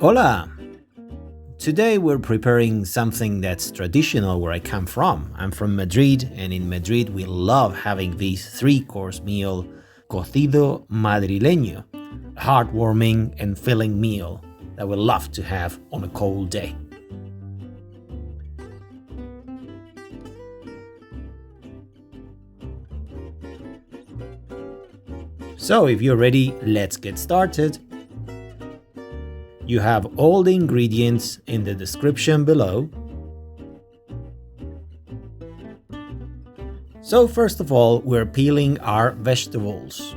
Hola! Today we're preparing something that's traditional where I come from. I'm from Madrid, and in Madrid we love having this three-course meal, Cocido Madrileño, a heartwarming and filling meal that we love to have on a cold day. So if you're ready, let's get started. You have all the ingredients in the description below. So first of all, we're peeling our vegetables.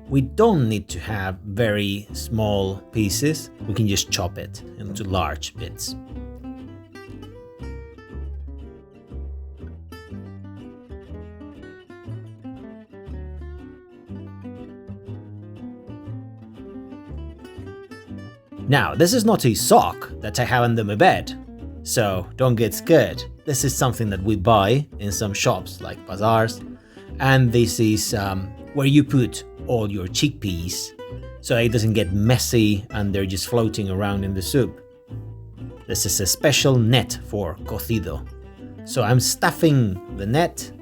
We don't need to have very small pieces, we can just chop it into large bits. Now, this is not a sock that I have under my bed, so don't get scared. This is something that we buy in some shops like bazaars, and this is where you put all your chickpeas so it doesn't get messy and they're just floating around in the soup. This is a special net for cocido. So I'm stuffing the net,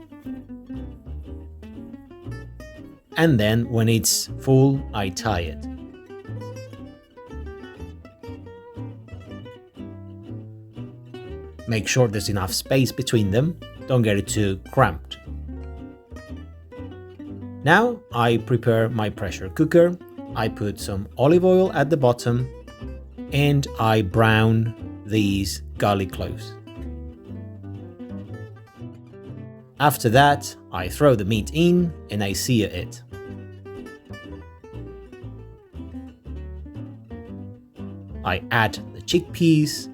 and then when it's full, I tie it. Make sure there's enough space between them, don't get it too cramped. Now I prepare my pressure cooker, I put some olive oil at the bottom, and I brown these garlic cloves. After that, I throw the meat in and I sear it. I add the chickpeas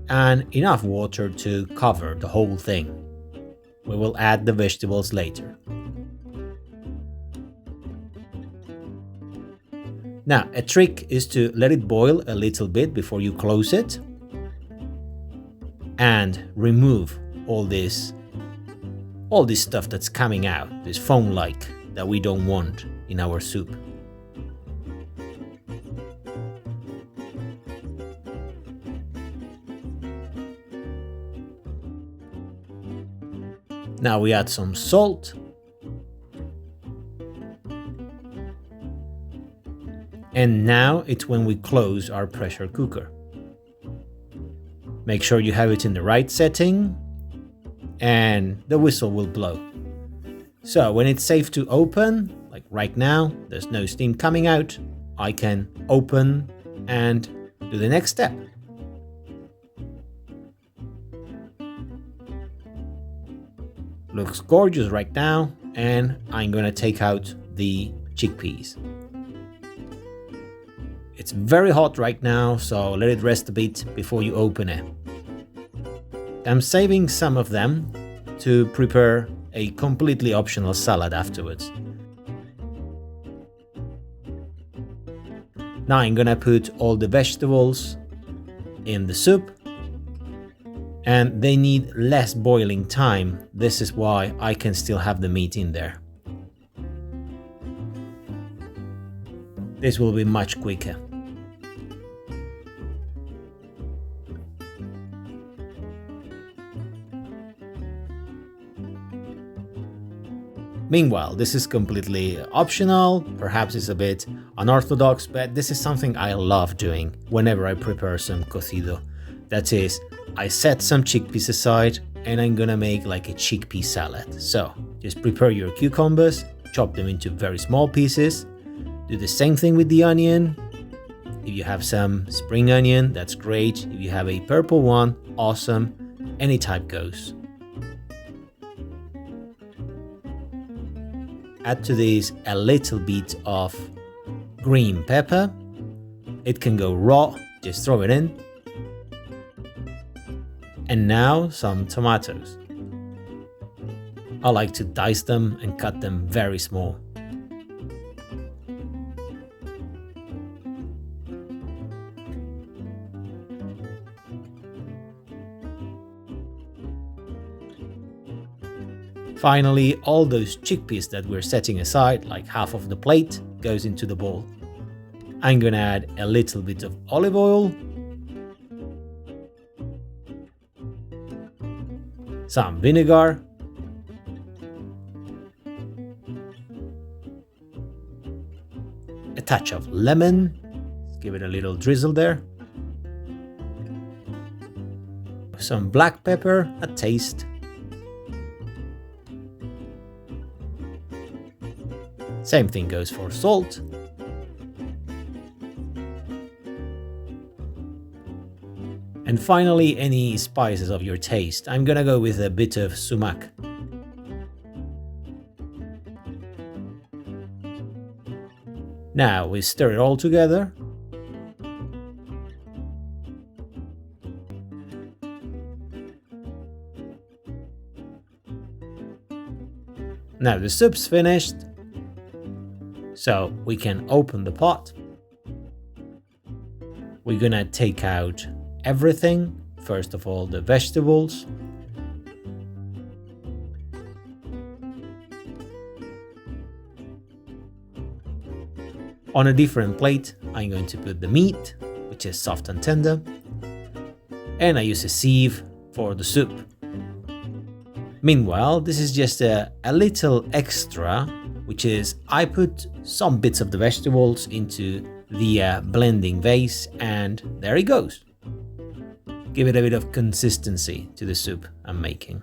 and enough water to cover the whole thing. We will add the vegetables later. Now, a trick is to let it boil a little bit before you close it and remove all this stuff that's coming out, this foam-like that we don't want in our soup. Now we add some salt. And now it's when we close our pressure cooker. Make sure you have it in the right setting and the whistle will blow. So when it's safe to open, like right now, there's no steam coming out, I can open and do the next step. Looks gorgeous right now, and I'm gonna take out the chickpeas. It's very hot right now, so let it rest a bit before you open it. I'm saving some of them to prepare a completely optional salad afterwards. Now I'm gonna put all the vegetables in the soup, and they need less boiling time. This is why I can still have the meat in there. This will be much quicker. Meanwhile, this is completely optional, perhaps it's a bit unorthodox, but this is something I love doing whenever I prepare some cocido. That is, I set some chickpeas aside and I'm gonna make like a chickpea salad. So just prepare your cucumbers, chop them into very small pieces. Do the same thing with the onion. If you have some spring onion, that's great. If you have a purple one, awesome. Any type goes. Add to this a little bit of green pepper. It can go raw, just throw it in. And now some tomatoes. I like to dice them and cut them very small. Finally, all those chickpeas that we're setting aside, like half of the plate, goes into the bowl. I'm gonna add a little bit of olive oil, some vinegar, a touch of lemon, give it a little drizzle there, some black pepper at taste, same thing goes for salt, and finally any spices of your taste. I'm gonna go with a bit of sumac. Now we stir it all together. Now the soup's finished, so we can open the pot. We're gonna take out everything. First of all, the vegetables. On a different plate, I'm going to put the meat, which is soft and tender, and I use a sieve for the soup. Meanwhile, this is just a little extra, which is I put some bits of the vegetables into the blending vase, and there it goes. Give it a bit of consistency to the soup I'm making.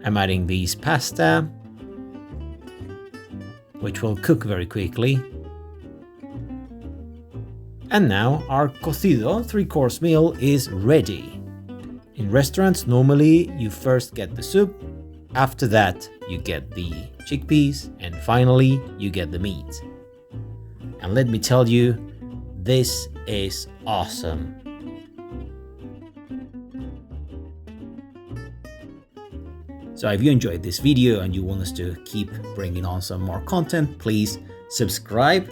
I'm adding these pasta, which will cook very quickly. And now our cocido 3-course meal is ready. In restaurants, normally you first get the soup, after that you get the chickpeas, and finally you get the meat. And let me tell you, this is awesome. So if you enjoyed this video and you want us to keep bringing on some more content, please subscribe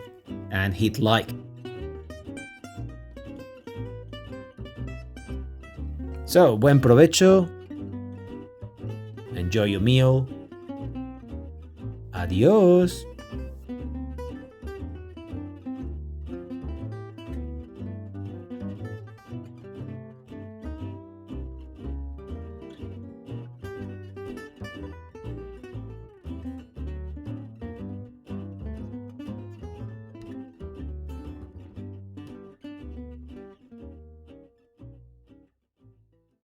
and hit like. So, buen provecho, enjoy your meal, adios.